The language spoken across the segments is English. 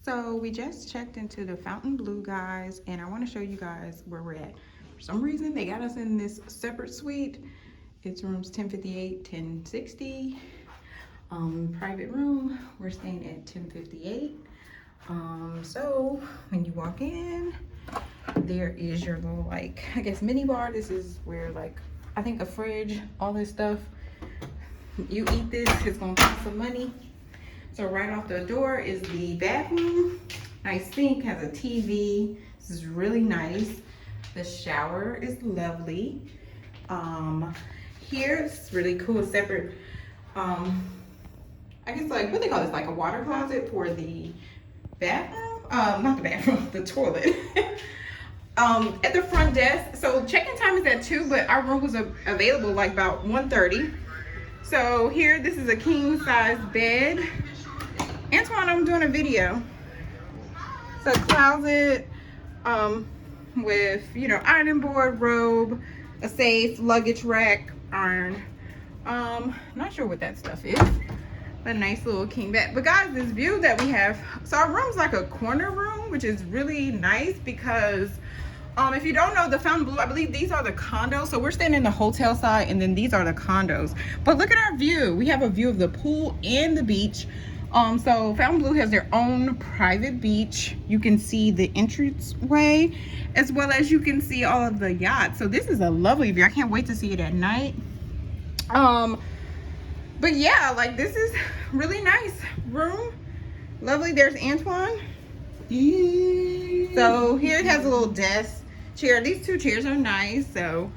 So we just checked into the Fontainebleau, guys, and I want to show you guys where we're at. For some reason, they got us in this separate suite. It's rooms 1058, 1060. Private room, we're staying at 1058. So when you walk in, there is your little, like, I guess mini bar. This is where, like, I think a fridge, all this stuff. You eat this, it's gonna cost some money. So right off the door is the bathroom. Nice sink, has a TV. This is really nice. The shower is lovely. Here it's really cool, separate, I guess, like, what they call this, like a water closet for the bathroom? Not the bathroom, the toilet. At the front desk. So check-in time is at 2, but our room was available like about 1:30. So here, this is a king size bed. Antoine, I'm doing a video. It's a closet with, you know, ironing board, robe, a safe, luggage rack, iron. Not sure what that stuff is. A nice little king bed. But guys, this view that we have, so our room's like a corner room, which is really nice because if you don't know, the Fontainebleau, I believe these are the condos. So we're staying in the hotel side, and then these are the condos. But look at our view. We have a view of the pool and the beach. So Fontainebleau has their own private beach. You can see the entranceway, as well as you can see all of the yachts. So this is a lovely view. I can't wait to see it at night. But yeah, like, this is really nice room. Lovely. There's Antoine. So here it has a little desk chair. These two chairs are nice. So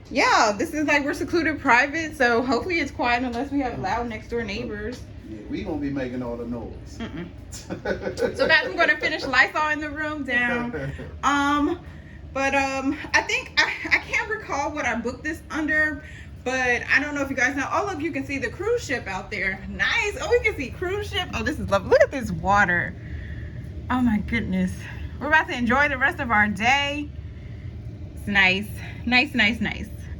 yeah, this is like, we're secluded, private. So hopefully it's quiet unless we have loud next door neighbors. Yeah, we gonna be making all the noise. So guys, I'm gonna finish Lysol in the room down. But I think I can't recall what I booked this under. But I don't know if you guys know. Oh, look, you can see the cruise ship out there. Nice. Oh, we can see cruise ship. Oh, this is lovely. Look at this water. Oh my goodness. We're about to enjoy the rest of our day. It's nice. Nice, nice, nice.